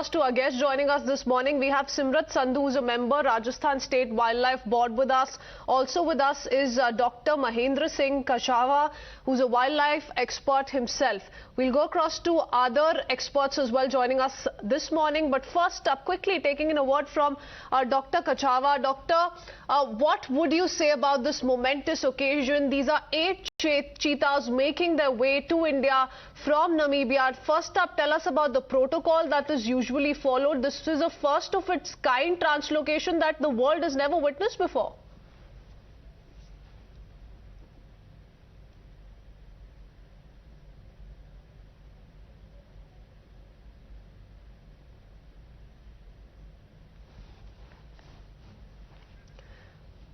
across to our guest joining us this morning. We have Simrat Sandhu, who's a member, Rajasthan State Wildlife Board with us. Also with us is Dr. Mahendra Kachawa, who's a wildlife expert himself. We'll go across to other experts as well joining us this morning. But first up, quickly taking in a word from Dr. Kachawa. Doctor, what would you say about this momentous occasion? These are 8 cheetahs making their way to India from Namibia. First up, tell us about the protocol that is usually followed. This is a first of its kind translocation that the world has never witnessed before.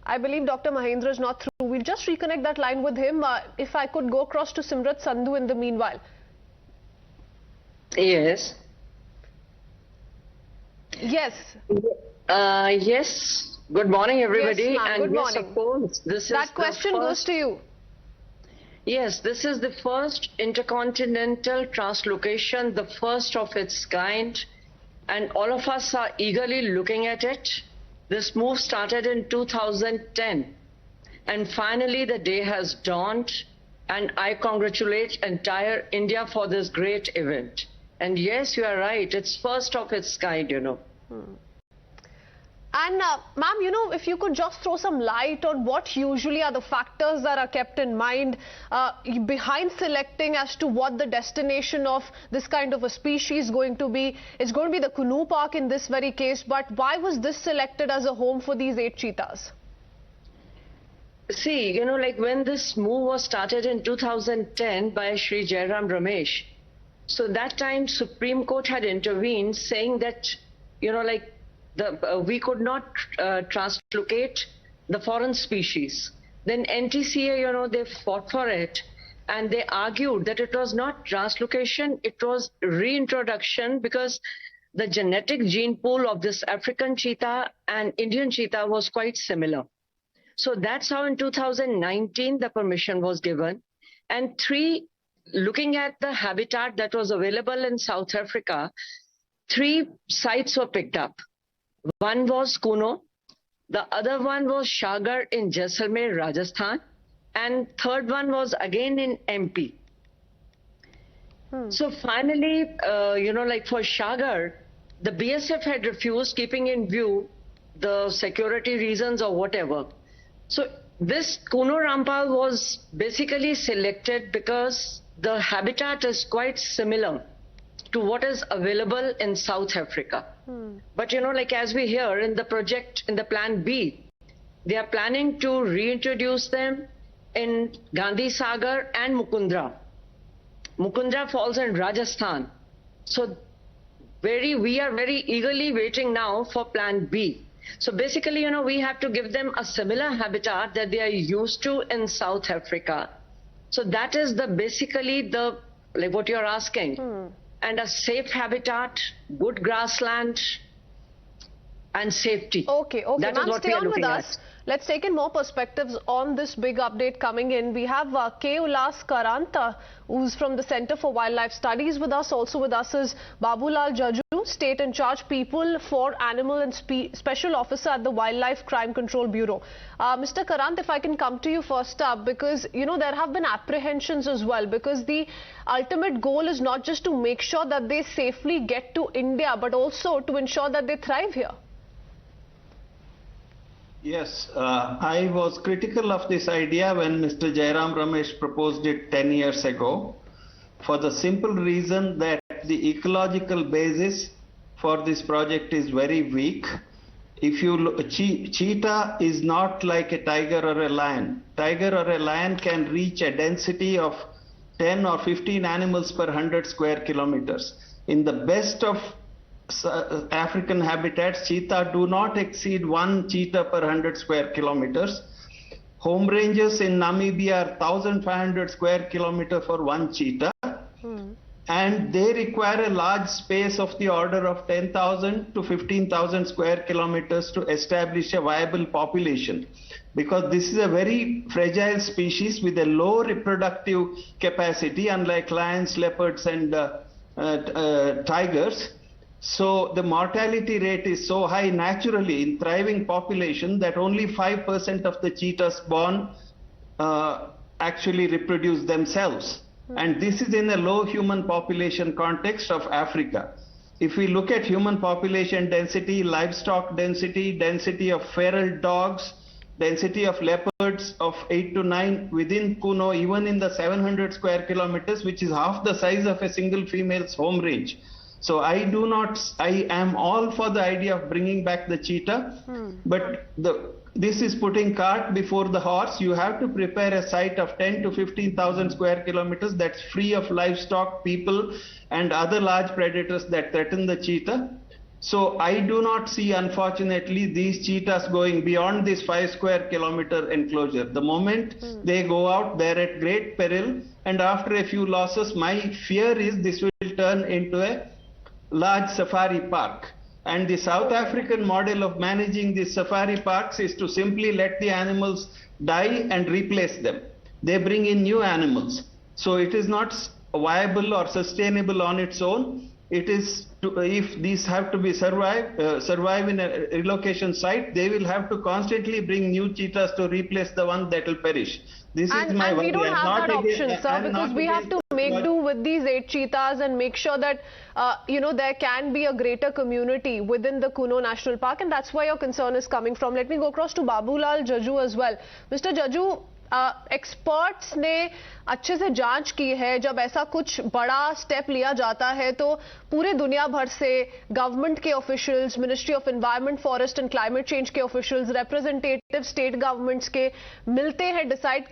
I believe Dr. Mahendra is not through. We'll just reconnect that line with him. If I could go across to Simrat Sandhu in the meanwhile. Yes. Yes. Yes. Good morning, everybody. Yes, and good yes, morning. Of course, this that is question goes to you. Yes, this is the first intercontinental translocation, the first of its kind, and all of us are eagerly looking at it. This move started in 2010, and finally the day has dawned, and I congratulate entire India for this great event. And yes, you are right, it's first of its kind, you know. And ma'am, you know, if you could just throw some light on what usually are the factors that are kept in mind behind selecting as to what the destination of this kind of a species is going to be. It's going to be the Kuno Park in this very case, but why was this selected as a home for these 8 cheetahs? See, you know, like when this move was started in 2010 by Shri Jairam Ramesh, so that time Supreme Court had intervened saying that, you know, like we could not translocate the foreign species. Then NTCA, you know, they fought for it and they argued that it was not translocation, it was reintroduction, because the genetic gene pool of this African cheetah and Indian cheetah was quite similar. So that's how in 2019 the permission was given. And 3, looking at the habitat that was available in South Africa, 3 sites were picked up. One was Kuno, the other one was Shagar in Jaisalmer, Rajasthan, and third one was again in MP. So finally, you know, like for Shagar, the BSF had refused, keeping in view the security reasons or whatever. So this Kuno Rampal was basically selected because the habitat is quite similar to what is available in South Africa. But you know, like as we hear in the project, in the plan B, they are planning to reintroduce them in Gandhi Sagar and Mukundra. Mukundra falls in Rajasthan. So we are very eagerly waiting now for plan B. So basically, you know, we have to give them a similar habitat that they are used to in South Africa. So that is basically like what you're asking. And a safe habitat, good grassland, and safety. Okay, Ma'am, stay on with us. Let's take in more perspectives on this big update coming in. We have K. Ulas Karanta, who's from the Center for Wildlife Studies with us. Also with us is Babulal Jaju, State in Charge People for Animal and Special Officer at the Wildlife Crime Control Bureau. Mr. Karant, if I can come to you first up, because, you know, there have been apprehensions as well, because the ultimate goal is not just to make sure that they safely get to India, but also to ensure that they thrive here. Yes, I was critical of this idea when Mr. Jairam Ramesh proposed it 10 years ago, for the simple reason that the ecological basis for this project is very weak. If you look, cheetah is not like a tiger or a lion. Tiger or a lion can reach a density of 10 or 15 animals per 100 square kilometers. In the best of African habitats, cheetah do not exceed 1 cheetah per 100 square kilometers. Home ranges in Namibia are 1,500 square kilometer for 1 cheetah. And they require a large space of the order of 10,000 to 15,000 square kilometers to establish a viable population, because this is a very fragile species with a low reproductive capacity, unlike lions, leopards and tigers. So the mortality rate is so high naturally in thriving population that only 5% of the cheetahs born actually reproduce themselves. And this is in a low human population context of Africa. If we look at human population density, livestock density, density of feral dogs, density of leopards of 8 to 9 within Kuno, even in the 700 square kilometers, which is half the size of a single female's home range. So I am all for the idea of bringing back the cheetah, but this is putting cart before the horse. You have to prepare a site of 10 to 15,000 square kilometers that's free of livestock, people, and other large predators that threaten the cheetah. So I do not see, unfortunately, these cheetahs going beyond this 5 square kilometer enclosure. The moment they go out, they're at great peril. And after a few losses, my fear is this will turn into a large safari park. And the South African model of managing these safari parks is to simply let the animals die and replace them. They bring in new animals. So it is not viable or sustainable on its own. It is if these have to be survive in a relocation site, they will have to constantly bring new cheetahs to replace the one that will perish. This is my worry. And we don't have that option, sir, because we have to make do with these 8 cheetahs and make sure that there can be a greater community within the Kuno National Park, and that's where your concern is coming from. Let me go across to Babulal Jaju as well. Mr. Jaju, experts ने अच्छे से जांच की है. जब ऐसा कुछ बड़ा स्टेप लिया जाता है तो पूरे दुनिया भर से गवर्नमेंट के officials, ministry of environment, forest and climate change के ऑफिशियल्स, रिप्रेजेंटेटिव स्टेट गवर्नमेंट्स के मिलते हैं, डिसाइड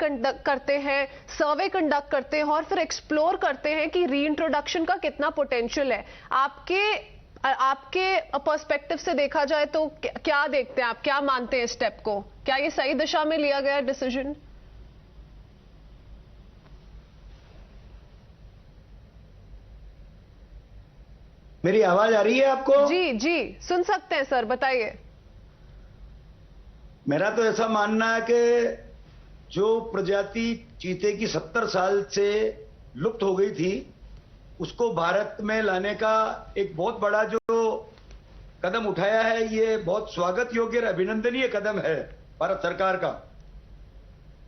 करते हैं, सर्वे कंडक्ट करते हैं और फिर एक्सप्लोर करते हैं कि रीइंट्रोडक्शन का कितना पोटेंशियल है. आपके पर्सपेक्टिव से देखा जाए तो क्या देखते हैं आप, क्या मानते हैं स्टेप को? क्या ये सही दिशा में लिया गया डिसीजन? मेरी आवाज आ रही है आपको? जी जी, सुन सकते हैं सर, बताइए. मेरा तो ऐसा मानना है कि जो प्रजाति चीते की 70 साल से लुप्त हो गई थी, उसको भारत में लाने का एक बहुत बड़ा जो कदम उठाया है, ये बहुत स्वागत योग्य और अभिनंदनीय कदम है भारत सरकार का.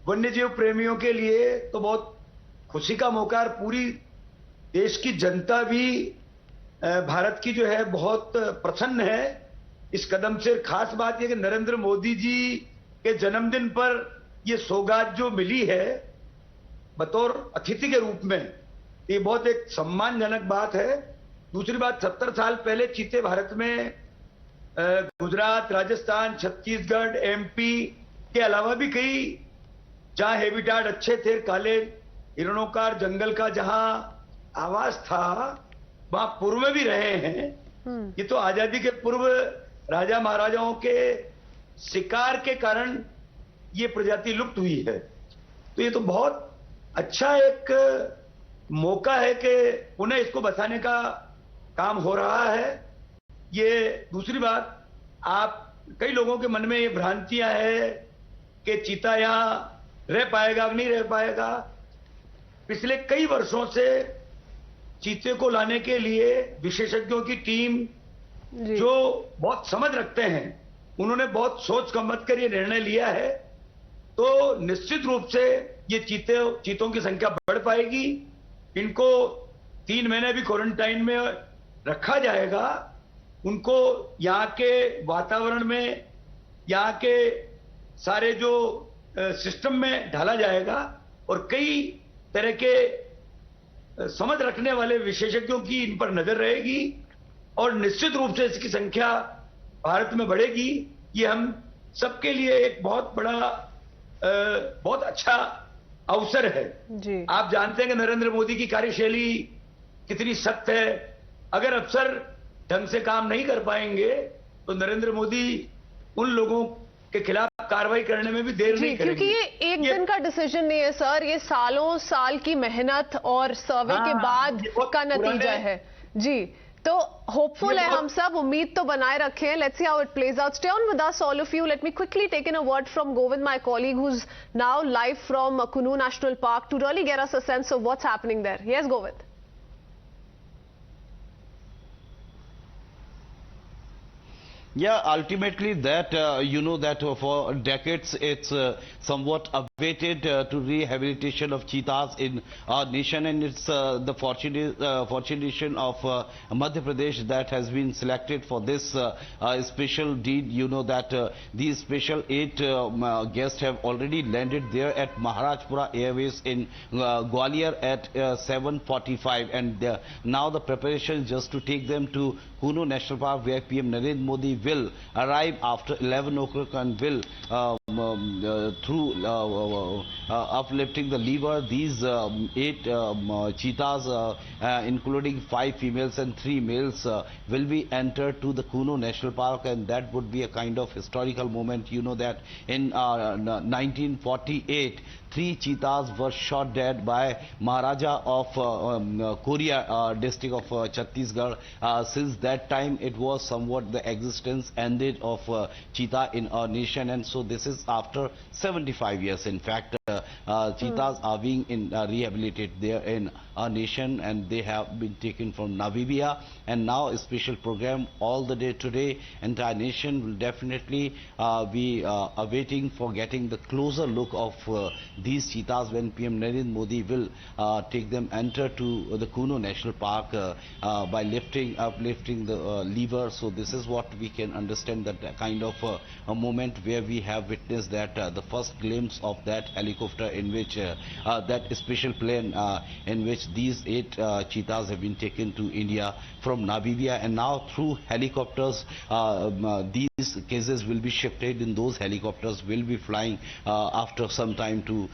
वन्यजीव प्रेमियों के लिए तो बहुत खुशी का मौका है. पूरी देश की जनता भी भारत की जो है बहुत प्रसन्न है इस कदम से. खास बात यह कि नरेंद्र मोदी जी के जन्मदिन पर यह सौगात जो मिली है बतौर अतिथि के रूप में, ये बहुत एक सम्मानजनक बात है. दूसरी बात, 70 साल पहले चीते भारत में गुजरात, राजस्थान, छत्तीसगढ़, एमपी के अलावा भी कई जहां हैबिटाट अच्छे थे, काले हिरणों का जंगल का जहां आवास था, वहां पूर्व में भी रहे हैं. ये तो आजादी के पूर्व राजा महाराजाओं के शिकार के कारण ये प्रजाति लुप्त हुई है. तो ये तो बहुत अच्छा एक मौका है कि पुनः इसको बचाने का काम हो रहा है. ये दूसरी बात, आप कई लोगों के मन में ये भ्रांतियां है कि चीता यहां रह पाएगा नहीं रह पाएगा. पिछले कई वर्षों से चीते को लाने के लिए विशेषज्ञों की टीम जो बहुत समझ रखते हैं, उन्होंने बहुत सोच समझ कर ये निर्णय लिया है. तो निश्चित रूप से ये चीतों की संख्या बढ़ पाएगी. इनको 3 महीने भी क्वारंटाइन में रखा जाएगा. उनको यहाँ के वातावरण में, यहाँ के सारे जो सिस्टम में ढाला जाएगा और कई तरह के समझ रखने वाले विशेषज्ञों की इन पर नजर रहेगी और निश्चित रूप से इसकी संख्या भारत में बढ़ेगी. ये हम सबके लिए एक बहुत बड़ा बहुत अच्छा अवसर है. जी. आप जानते हैं कि नरेंद्र मोदी की कार्यशैली कितनी सख्त है. अगर अफसर ढंग से काम नहीं कर पाएंगे तो नरेंद्र मोदी उन लोगों के खिलाफ कार्रवाई करने में भी देर नहीं करेंगे. क्योंकि ये एक दिन का डिसीजन नहीं है सर, ये सालों साल की मेहनत और सर्वे के बाद का नतीजा है. जी, तो होपफुल है हम सब, उम्मीद तो बनाए रखे हैं. Let's see how it plays out. Stay on with us all of you. Let me quickly take in a word from Govind, my colleague, who's now live from Kuno National Park to really get us a sense of what's happening there. Yes, Govind. Yeah, ultimately that, you know, that for decades it's somewhat awaited to rehabilitation of cheetahs in our nation, and it's the fortunation of Madhya Pradesh that has been selected for this special deed. You know that these special 8 guests have already landed there at Maharajpura Airways in Gwalior at 7:45, and now the preparation just to take them to Kuno National Park, where PM Narendra Modi will arrive after 11 o'clock and will through uplifting the lever. These 8 cheetahs, including 5 females and 3 males, will be entered to the Kuno National Park, and that would be a kind of historical moment. You know that in 1948, 3 cheetahs were shot dead by Maharaja of Korea district of Chhattisgarh. Since that time, it was somewhat the existence ended of cheetah in our nation, and so this is after 75 years. In fact, cheetahs are being rehabilitated there in our nation, and they have been taken from Namibia, and now a special program all the day today. Entire nation will definitely be awaiting for getting the closer look of these cheetahs when PM Narendra Modi will take them enter to the Kuno National Park by uplifting the lever. So this is what we can understand, that kind of a moment where we have witnessed that the first glimpse of that helicopter in which that special plane in which these 8 cheetahs have been taken to India from Namibia, and now through helicopters these cases will be shifted in those helicopters will be flying after some time to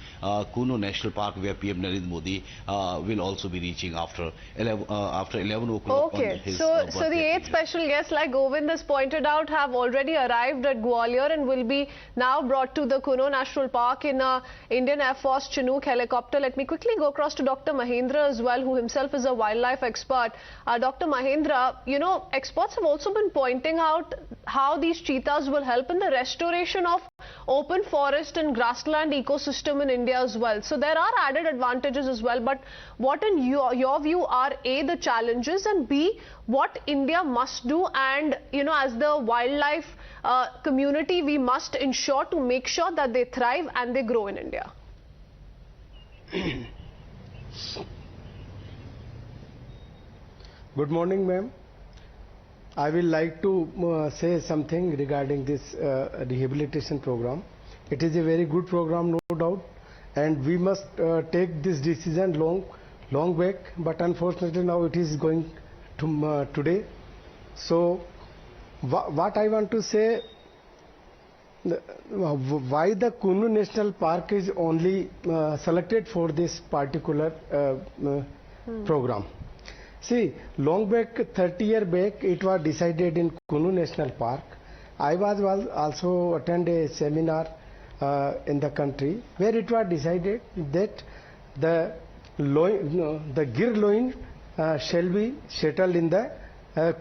Kuno National Park, where PM Narendra Modi will also be reaching after 11 o'clock. Okay, so the 8 special guests, like Govind has pointed out, have already arrived at Gwalior and will be now brought to the Kuno National Park in a Indian Air Force Chinook helicopter. Let me quickly go across to Dr. Mahendra as well, who himself is a wildlife expert. Dr. Mahendra, you know, experts have also been pointing out how these cheetahs will help in the restoration of open forest and grassland ecosystem in India as well. So there are added advantages as well. But what in your view are A, the challenges, and B, what India must do, and you know, as the wildlife community, we must ensure to make sure that they thrive and they grow in India? Good morning, ma'am. I will like to say something regarding this rehabilitation program. It is a very good program, no doubt, and we must take this decision long back, but unfortunately now it is going to today. So what I want to say, why the Kuno National Park is only selected for this particular program. See, long back, 30 years back, it was decided in Kuno National Park. I was also attend a seminar in the country where it was decided that the gir loin shall be settled in the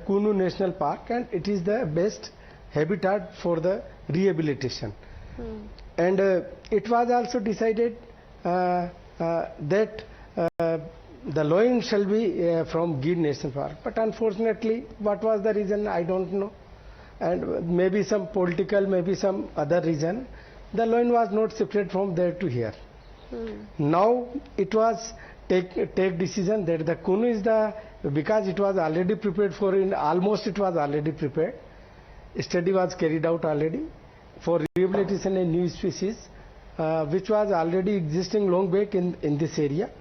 Kuno National Park, and it is the best habitat for the rehabilitation. And it was also decided that the loin shall be from Gir National Park, but unfortunately, what was the reason, I don't know, and maybe some political, maybe some other reason, the loin was not shifted from there to here. Now it was take decision that the Kuno is the, because it was already prepared for, almost it was already prepared, study was carried out already for rehabilitation a new species which was already existing long back in this area.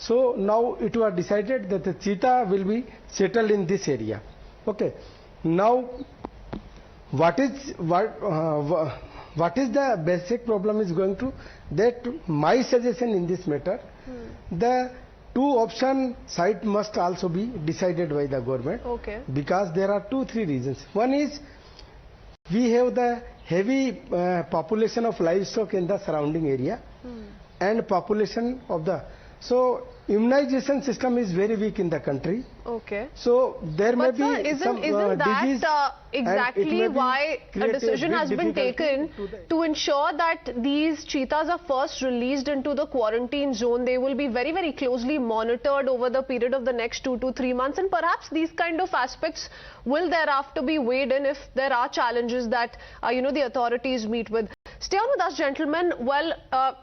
So now it was decided that the cheetah will be settled in this area. Okay. Now, what is the basic problem is going to, that my suggestion in this matter, the 2 option site must also be decided by the government. Okay. Because there are 2-3 reasons. One is we have the heavy population of livestock in the surrounding area and population of the So immunization system is very weak in the country. Okay. So there may But be sir, isn't disease, that exactly why a decision has been taken to ensure that these cheetahs are first released into the quarantine zone? They will be very, very closely monitored over the period of the next 2 to 3 months, and perhaps these kind of aspects will thereafter be weighed in if there are challenges that the authorities meet with. Stay on with us, gentlemen. Well,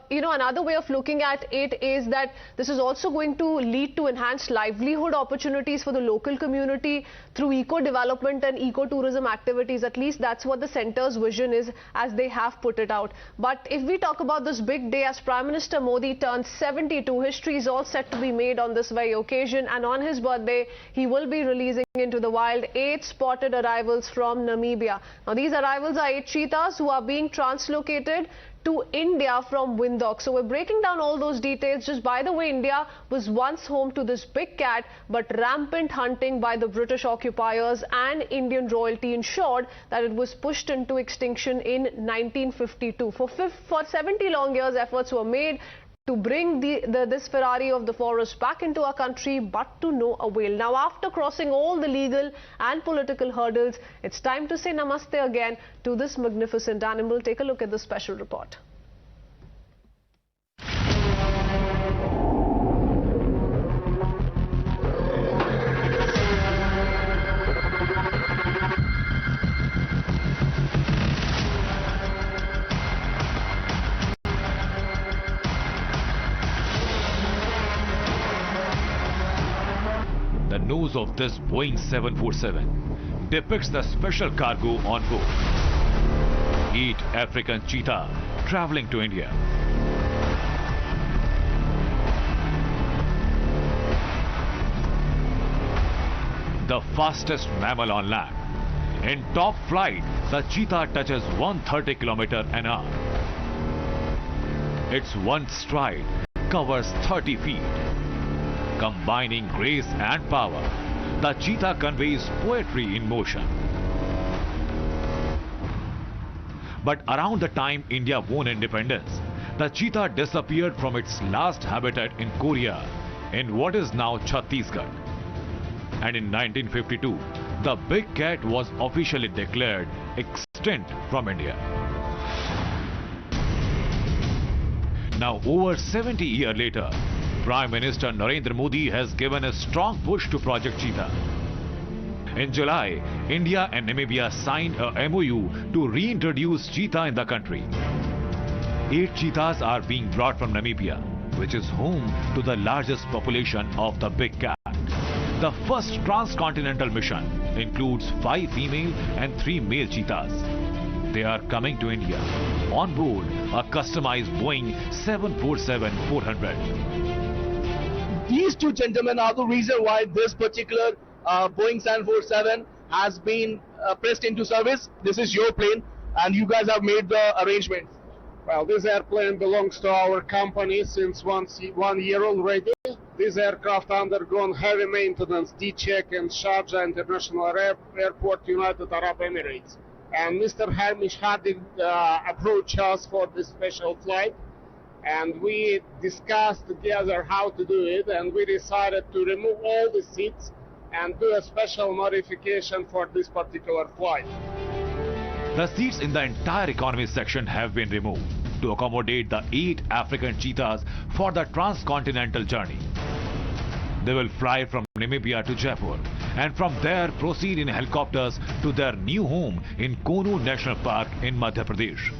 another way of looking at it is that this is also going to lead to enhanced livelihood opportunities for the local community through eco-development and eco-tourism activities. At least that's what the centre's vision is, as they have put it out. But if we talk about this big day, as Prime Minister Modi turns 72, history is all set to be made on this very occasion. And on his birthday, he will be releasing into the wild 8 spotted arrivals from Namibia. Now, these arrivals are 8 cheetahs who are being translocated to India from Windhoek. So we're breaking down all those details. Just by the way, India was once home to this big cat, but rampant hunting by the British occupiers and Indian royalty ensured that it was pushed into extinction in 1952. For 70 long years, efforts were made to bring this Ferrari of the forest back into our country, but to no avail. Now, after crossing all the legal and political hurdles, it's time to say namaste again to this magnificent animal. Take a look at this special report. The nose of this Boeing 747 depicts the special cargo on board. 8 African cheetah traveling to India. The fastest mammal on land. In top flight, the cheetah touches 130 km/h. Its one stride covers 30 feet. Combining grace and power, the cheetah conveys poetry in motion. But around the time India won independence, the cheetah disappeared from its last habitat in Korea, in what is now Chhattisgarh. And in 1952, the big cat was officially declared extinct from India. Now, over 70 years later, Prime Minister Narendra Modi has given a strong push to Project Cheetah. In July, India and Namibia signed a MOU to reintroduce cheetah in the country. 8 cheetahs are being brought from Namibia, which is home to the largest population of the big cat. The first transcontinental mission includes 5 female and 3 male cheetahs. They are coming to India on board a customized Boeing 747-400. These 2 gentlemen are the reason why this particular Boeing 747 has been pressed into service. This is your plane and you guys have made the arrangements. Well, this airplane belongs to our company since 1 year already. This aircraft undergone heavy maintenance, D-check in Sharjah International Airport, United Arab Emirates. And Mr. Hamish Harding approached us for this special flight. And we discussed together how to do it, and we decided to remove all the seats and do a special modification for this particular flight. The seats in the entire economy section have been removed to accommodate the 8 African cheetahs for the transcontinental journey. They will fly from Namibia to Jaipur and from there proceed in helicopters to their new home in Kuno National Park in Madhya Pradesh.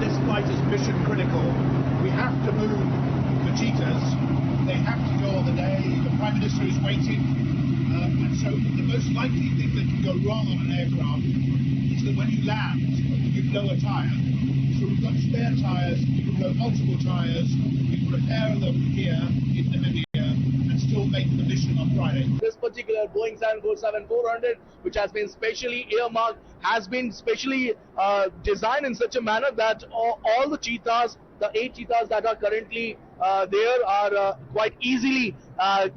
This flight is mission critical. We have to move the cheetahs. They have to go on the day. The Prime Minister is waiting. And so the most likely thing that can go wrong on an aircraft is that when you land, you blow a tyre. So we've got spare tyres. We can blow multiple tyres. We can repair them here in Namibia and still make the mission on Friday. This particular Boeing 747-400, which has been specially earmarked, has been specially designed in such a manner that all the cheetahs, the 8 cheetahs that are currently there are quite easily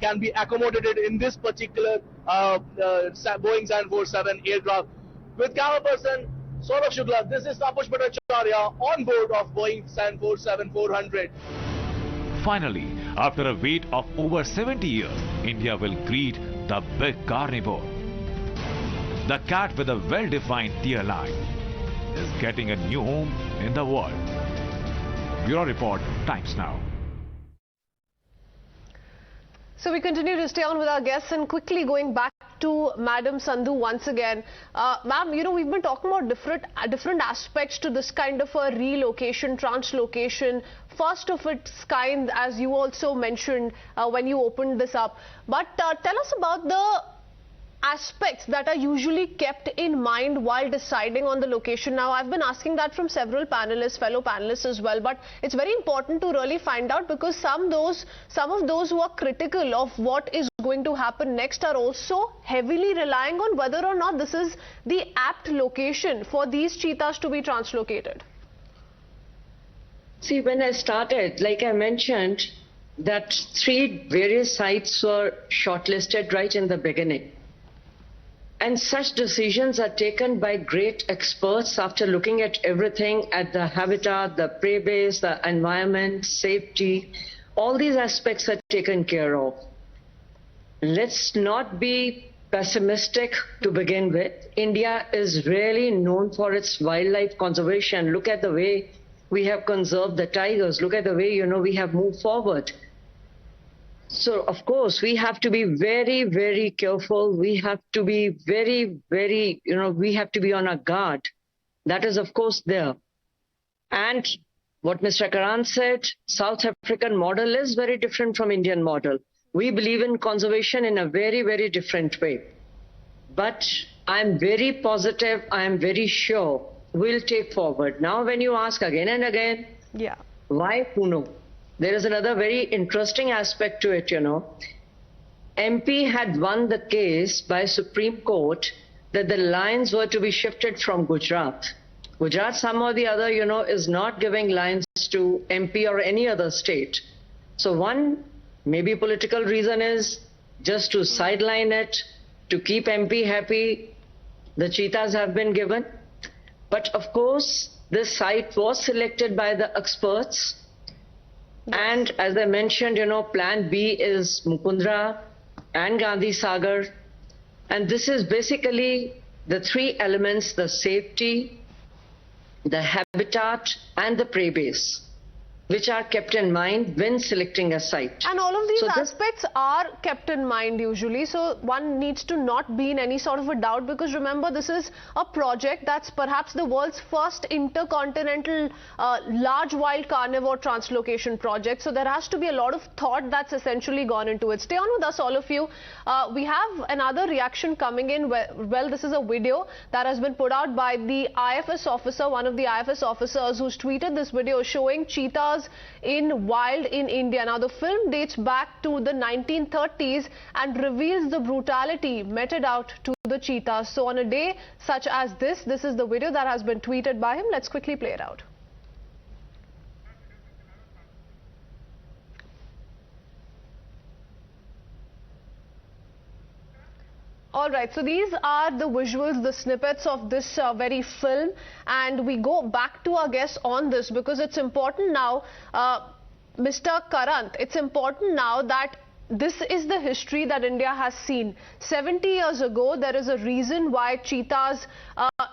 can be accommodated in this particular Boeing 747 aircraft. With camera person Saurabh Shukla, this is Tapush Bhattacharya on board of Boeing 747-400. Finally, After a wait of over 70 years, India will greet the big carnivore. The cat with a well-defined tear line is getting a new home in the world. Bureau Report, Times Now. So we continue to stay on with our guests and quickly going back to Madam Sandhu once again. Ma'am, you know, we've been talking about different aspects to this kind of a relocation, translocation, first of its kind, as you also mentioned when you opened this up. But tell us about the aspects that are usually kept in mind while deciding on the location. Now, I've been asking that from several panelists, fellow panelists as well, but it's very important to really find out, because some of those who are critical of what is going to happen next are also heavily relying on whether or not this is the apt location for these cheetahs to be translocated. See, when I started, like I mentioned, that 3 various sites were shortlisted right in the beginning. And such decisions are taken by great experts after looking at everything, at the habitat, the prey base, the environment, safety. All these aspects are taken care of. Let's not be pessimistic to begin with. India is really known for its wildlife conservation. Look at the way we have conserved the tigers. Look at the way, you know, we have moved forward. So, of course, we have to be very, very careful. We have to be very, very, we have to be on our guard. That is, of course, there. And what Mr. Karan said, South African model is very different from Indian model. We believe in conservation in a very, very different way. But I'm very positive, I'm very sure we'll take forward. Now, when you ask again and again, why Kuno? There is another very interesting aspect to it, MP had won the case by Supreme Court that the lions were to be shifted from Gujarat. Gujarat, somehow or the other, is not giving lions to MP or any other state. So one maybe political reason is just to sideline it, to keep MP happy. The cheetahs have been given. But of course, this site was selected by the experts. And as I mentioned, plan B is Mukundra and Gandhi Sagar. And this is basically the 3 elements: the safety, the habitat, and the prey base, which are kept in mind when selecting a site. And all of these aspects are kept in mind usually, so one needs to not be in any sort of a doubt, because remember, this is a project that's perhaps the world's first intercontinental large wild carnivore translocation project, so there has to be a lot of thought that's essentially gone into it. Stay on with us, all of you. We have another reaction coming in. Well, this is a video that has been put out by the IFS officer, one of the IFS officers who's tweeted this video showing cheetahs in wild in India. Now, the film dates back to the 1930s and reveals the brutality meted out to the cheetahs. So on a day such as this is the video that has been tweeted by him. Let's quickly play it out. All right, so these are the visuals, the snippets of this very film, and we go back to our guests on this because it's important now, Mr. Karant, it's important now that this is the history that India has seen. 70 years ago, there is a reason why cheetahs,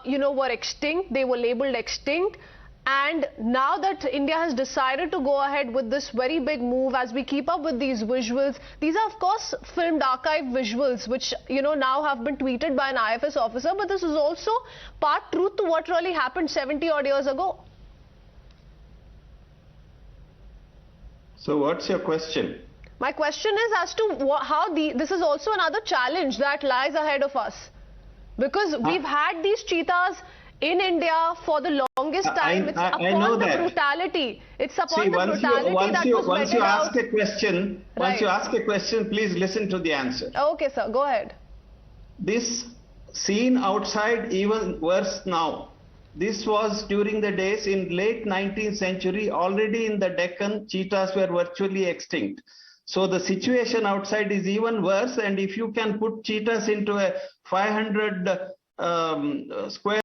were extinct. They were labeled extinct. And now that India has decided to go ahead with this very big move, as we keep up with these visuals, these are of course filmed archive visuals, which now have been tweeted by an IFS officer, but this is also part truth to what really happened 70 odd years ago. So what's your question? My question is as to how this is also another challenge that lies ahead of us, because we've had these cheetahs in India for the longest time. It's upon the brutality. It's upon the brutality that was once you ask a question, right. Once you ask a question, please listen to the answer. Okay, sir, go ahead. This scene outside even worse now. This was during the days in late 19th century. Already in the Deccan, cheetahs were virtually extinct. So the situation outside is even worse. And if you can put cheetahs into a 500 square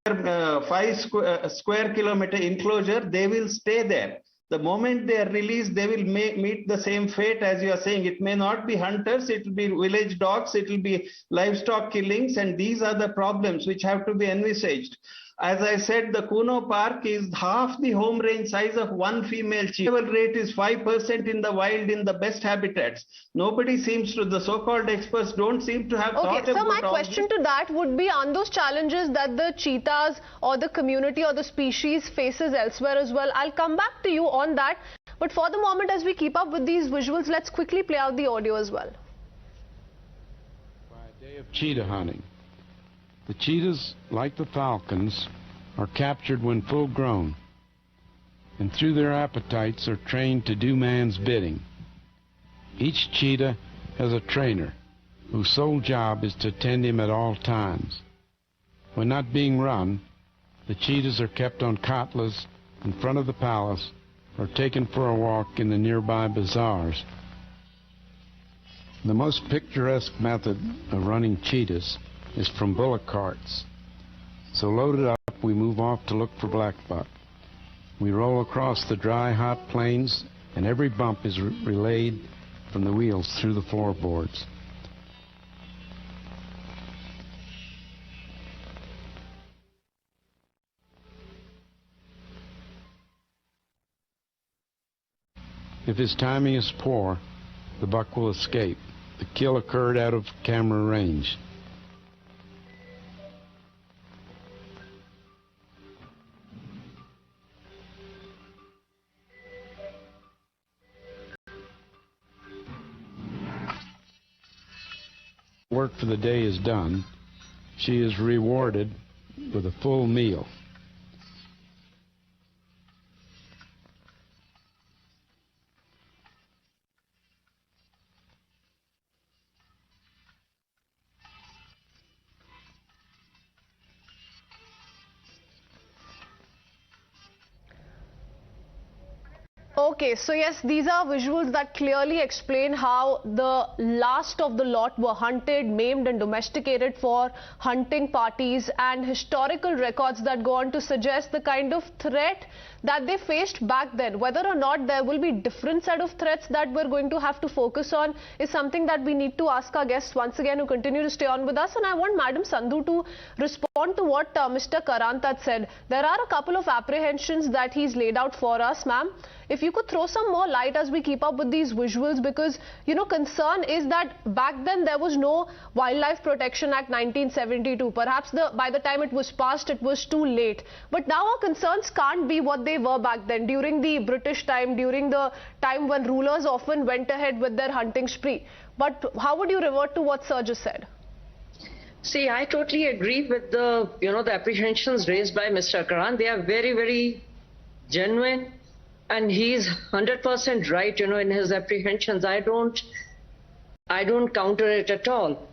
kilometer enclosure, they will stay there. The moment they are released, they will meet the same fate as you are saying. It may not be hunters, it will be village dogs, it will be livestock killings, and these are the problems which have to be envisaged. As I said, the Kuno Park is half the home range size of one female cheetah. Survival rate is 5% in the wild in the best habitats. Nobody seems to, the so-called experts don't seem to have thought about all this. So my question to that would be, on those challenges that the cheetahs or the community or the species faces elsewhere as well. I'll come back to you on that. But for the moment, as we keep up with these visuals, let's quickly play out the audio as well. By a day of cheetah hunting. The cheetahs, like the falcons, are captured when full grown, and through their appetites are trained to do man's bidding. Each cheetah has a trainer whose sole job is to tend him at all times. When not being run, the cheetahs are kept on kotlas in front of the palace or taken for a walk in the nearby bazaars. The most picturesque method of running cheetahs is from bullock carts. So loaded up, we move off to look for blackbuck. We roll across the dry, hot plains, and every bump is relayed from the wheels through the floorboards. If his timing is poor, the buck will escape. The kill occurred out of camera range. Work for the day is done, she is rewarded with a full meal. Okay, so yes, these are visuals that clearly explain how the last of the lot were hunted, maimed and domesticated for hunting parties, and historical records that go on to suggest the kind of threat that they faced back then. Whether or not there will be different set of threats that we're going to have to focus on is something that we need to ask our guests once again, who continue to stay on with us. And I want Madam Sandhu to respond to what Mr. Karant had said. There are a couple of apprehensions that he's laid out for us, ma'am. If you could throw some more light as we keep up with these visuals, because, you know, concern is that back then there was no Wildlife Protection Act 1972. Perhaps by the time it was passed, it was too late. But now our concerns can't be what they were back then, during the British time, during the time when rulers often went ahead with their hunting spree. But how would you revert to what Sir just said? See, I totally agree with the, the apprehensions raised by Mr. Karant. They are very, very genuine. And he's 100% right, in his apprehensions. I don't counter it at all.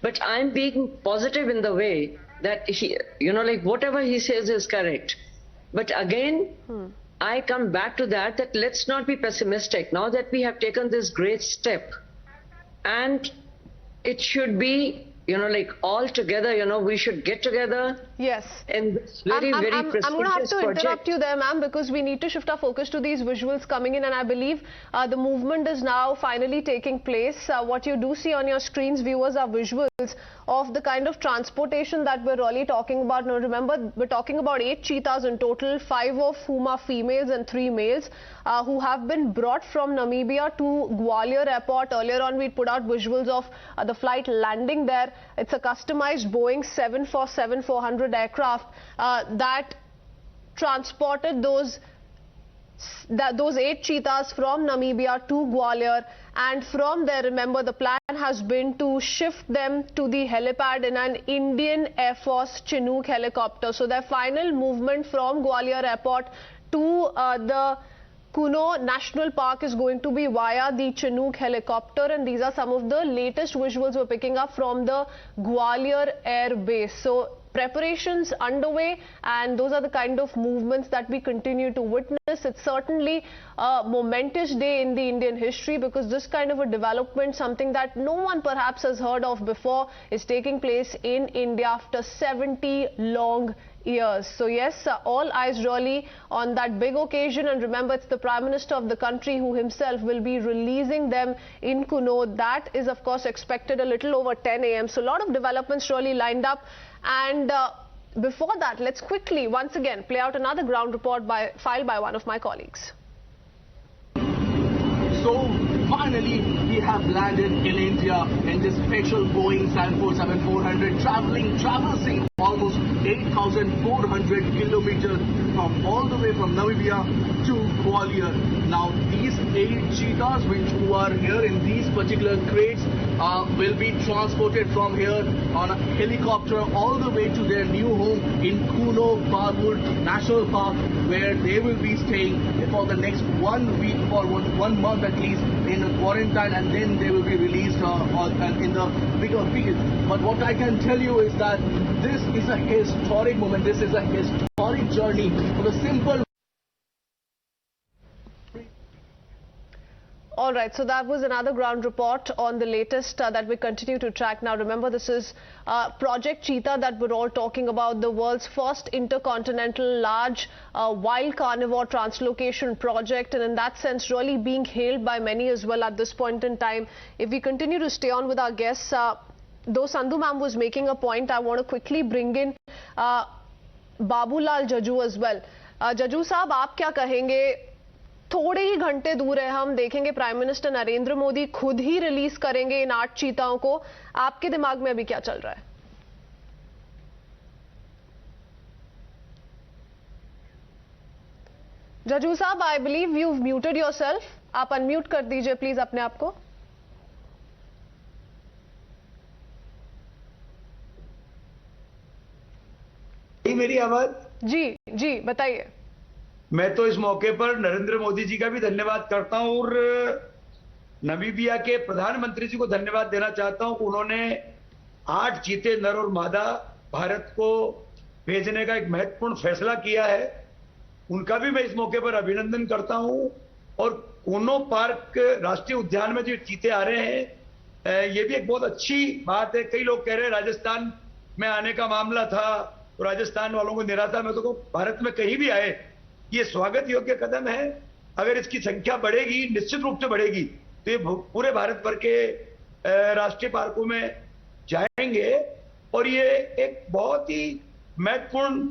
But I'm being positive in the way that he, like whatever he says is correct. But again, I come back to that let's not be pessimistic. Now that we have taken this great step, and it should be, like all together, we should get together. Yes. And this very prestigious I'm going to have to project. interrupt you there, ma'am, because we need to shift our focus to these visuals coming in, and I believe the movement is now finally taking place. What you do see on your screens, viewers, are visuals of the kind of transportation that we're really talking about. Now remember, we're talking about 8 cheetahs in total, 5 of whom are females and 3 males, who have been brought from Namibia to Gwalior Airport. Earlier on, we put out visuals of the flight landing there. It's a customized Boeing 747-400 aircraft that transported those 8 cheetahs from Namibia to Gwalior, and from there, remember, the plan has been to shift them to the helipad in an Indian Air Force Chinook helicopter. So their final movement from Gwalior Airport to the Kuno National Park is going to be via the Chinook helicopter, and these are some of the latest visuals we're picking up from the Gwalior Air Base. So preparations underway, and those are the kind of movements that we continue to witness. It's certainly a momentous day in the Indian history, because this kind of a development, something that no one perhaps has heard of before, is taking place in India after 70 long years. So yes, all eyes really on that big occasion, and remember, it's the Prime Minister of the country who himself will be releasing them in Kuno. That is of course expected a little over 10 a.m. So a lot of developments really lined up, and before that, let's quickly once again play out another ground report filed by one of my colleagues. So finally we have landed in India in this special Boeing 747-400, traversing almost 8,400 kilometers from all the way from Namibia to Gwalior. Now these 8 cheetahs who are here in these particular crates will be transported from here on a helicopter all the way to their new home in Kuno National Park, where they will be staying for the next 1 week or 1 month at least in a quarantine, and then they will be released in the bigger field. But what I can tell you is that this is a historic moment. This is a historic journey for the simple. All right, so that was another ground report on the latest that we continue to track. Now remember, this is Project Cheetah that we're all talking about, the world's first intercontinental large wild carnivore translocation project, and in that sense really being hailed by many as well at this point in time. If we continue to stay on with our guests, though Sandhu ma'am was making a point, I want to quickly bring in Babulal Jaju as well. Jaju साहब, आप क्या कहेंगे? थोड़े ही घंटे दूर है, हम देखेंगे प्राइम मिनिस्टर नरेंद्र मोदी खुद ही रिलीज करेंगे इन 8 चीताओं को. आपके दिमाग में अभी क्या चल रहा है? जजू साहब, I believe you muted yourself. आप अनम्यूट कर दीजिए प्लीज अपने आप को. मेरी आवाज? जी बताइए. मैं तो इस मौके पर नरेंद्र मोदी जी का भी धन्यवाद करता हूं और नामीबिया के प्रधानमंत्री जी को धन्यवाद देना चाहता हूं कि उन्होंने 8 चीते नर और मादा भारत को भेजने का एक महत्वपूर्ण फैसला किया है. उनका भी मैं इस मौके पर अभिनंदन करता हूं. और कूनो पार्क राष्ट्रीय उद्यान में जो चीते आ रहे हैं, ये भी एक बहुत अच्छी बात है. कई लोग कह रहे हैं राजस्थान में आने का मामला था तो राजस्थान वालों को निराशा. मैं तो कहूं भारत में कहीं भी आए, ये स्वागत योग्य कदम है. अगर इसकी संख्या बढ़ेगी, निश्चित रूप से बढ़ेगी, तो ये पूरे भारत भर के राष्ट्रीय पार्कों में जाएंगे. और ये एक बहुत ही महत्वपूर्ण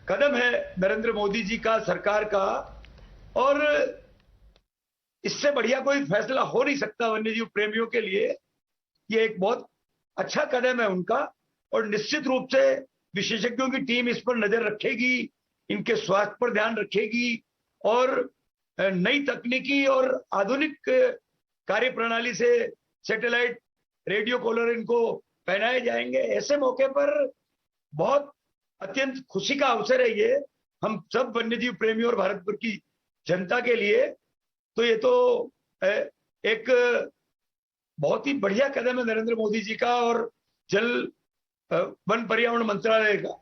कदम है नरेंद्र मोदी जी का, सरकार का. और इससे बढ़िया कोई फैसला हो नहीं सकता वन्यजीव प्रेमियों के लिए. ये एक बहुत अच्छा कदम है उनका. और निश्चित रूप से विशेषज्ञों की टीम इस पर नजर रखेगी, इनके स्वास्थ्य पर ध्यान रखेगी और नई तकनीकी और आधुनिक कार्य प्रणाली से सैटेलाइट रेडियो कॉलर इनको पहनाए जाएंगे. ऐसे मौके पर बहुत अत्यंत खुशी का अवसर है ये हम सब वन्यजीव प्रेमियों और भारत भर की जनता के लिए. तो ये तो एक बहुत ही बढ़िया कदम है नरेंद्र मोदी जी का और जल वन पर्यावरण मंत्रालय का.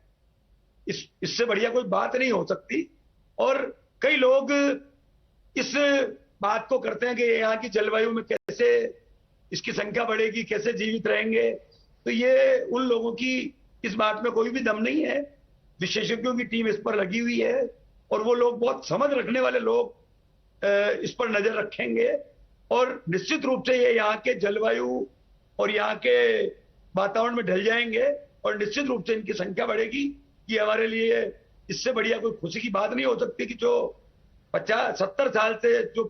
इससे बढ़िया कोई बात नहीं हो सकती. और कई लोग इस बात को करते हैं कि यहाँ की जलवायु में कैसे इसकी संख्या बढ़ेगी, कैसे जीवित रहेंगे. तो ये उन लोगों की इस बात में कोई भी दम नहीं है. विशेषज्ञों की टीम इस पर लगी हुई है और वो लोग बहुत समझ रखने वाले लोग इस पर नजर रखेंगे. और निश्चित रूप से ये यहाँ के जलवायु और यहाँ के वातावरण में ढल जाएंगे और निश्चित रूप से इनकी संख्या बढ़ेगी. ये हमारे लिए इससे बढ़िया कोई खुशी की बात नहीं हो सकती कि जो 50-70 साल से जो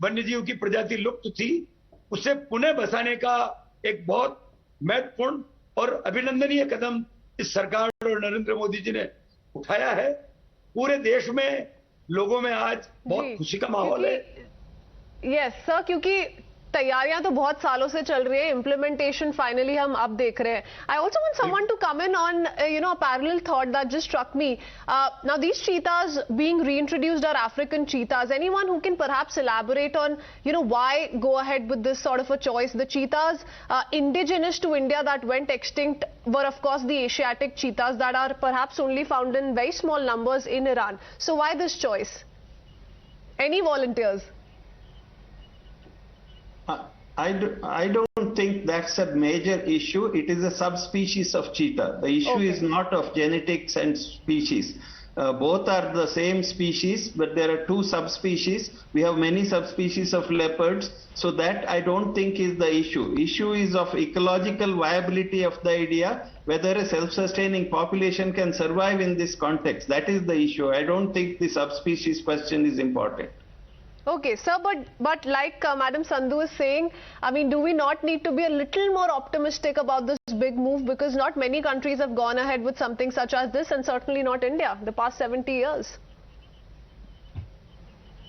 वन्यजीव की प्रजाति लुप्त थी, उसे पुनः बसाने का एक बहुत महत्वपूर्ण और अभिनंदनीय कदम इस सरकार और नरेंद्र मोदी जी ने उठाया है. पूरे देश में लोगों में आज बहुत खुशी का माहौल है. यस सर, क्योंकि तैयारियां तो बहुत सालों से चल रही है, implementation finally हम अब देख रहे हैं. I also want someone to come in on a parallel thought that just struck me. Now these cheetahs being reintroduced are African cheetahs. Anyone who can perhaps elaborate on why go ahead with this sort of a choice? The cheetahs indigenous to India that went extinct were of course the Asiatic cheetahs that are perhaps only found in very small numbers in Iran. So why this choice? Any volunteers? I don't think that's a major issue. It is a subspecies of cheetah. The issue is not of genetics and species. Both are the same species, but there are two subspecies. We have many subspecies of leopards, so that I don't think is the issue. Issue is of ecological viability of the idea, whether a self-sustaining population can survive in this context. That is the issue. I don't think the subspecies question is important. Okay, sir, but like Madam Sandhu is saying, I mean, do we not need to be a little more optimistic about this big move, because not many countries have gone ahead with something such as this, and certainly not India, the past 70 years?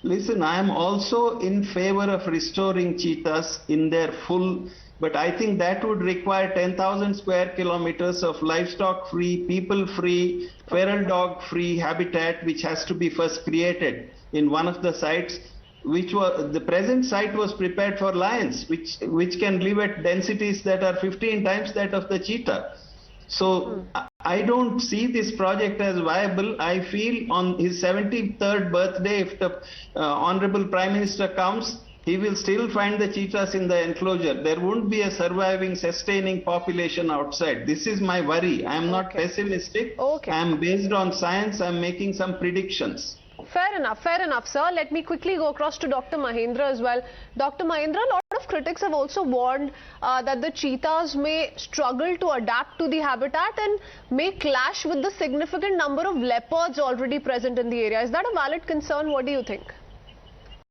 Listen, I am also in favor of restoring cheetahs in their full, but I think that would require 10,000 square kilometers of livestock-free, people-free, feral dog-free habitat, which has to be first created in one of the sites. The present site was prepared for lions, which can live at densities that are 15 times that of the cheetah. So I don't see this project as viable. I feel on his 73rd birthday, if the Honorable Prime Minister comes, he will still find the cheetahs in the enclosure. There won't be a surviving, sustaining population outside. This is my worry. I am not pessimistic. I am based on science. I am making some predictions. Fair enough, sir. Let me quickly go across to Dr. Mahendra as well. Dr. Mahendra, a lot of critics have also warned that the cheetahs may struggle to adapt to the habitat and may clash with the significant number of leopards already present in the area. Is that a valid concern? What do you think?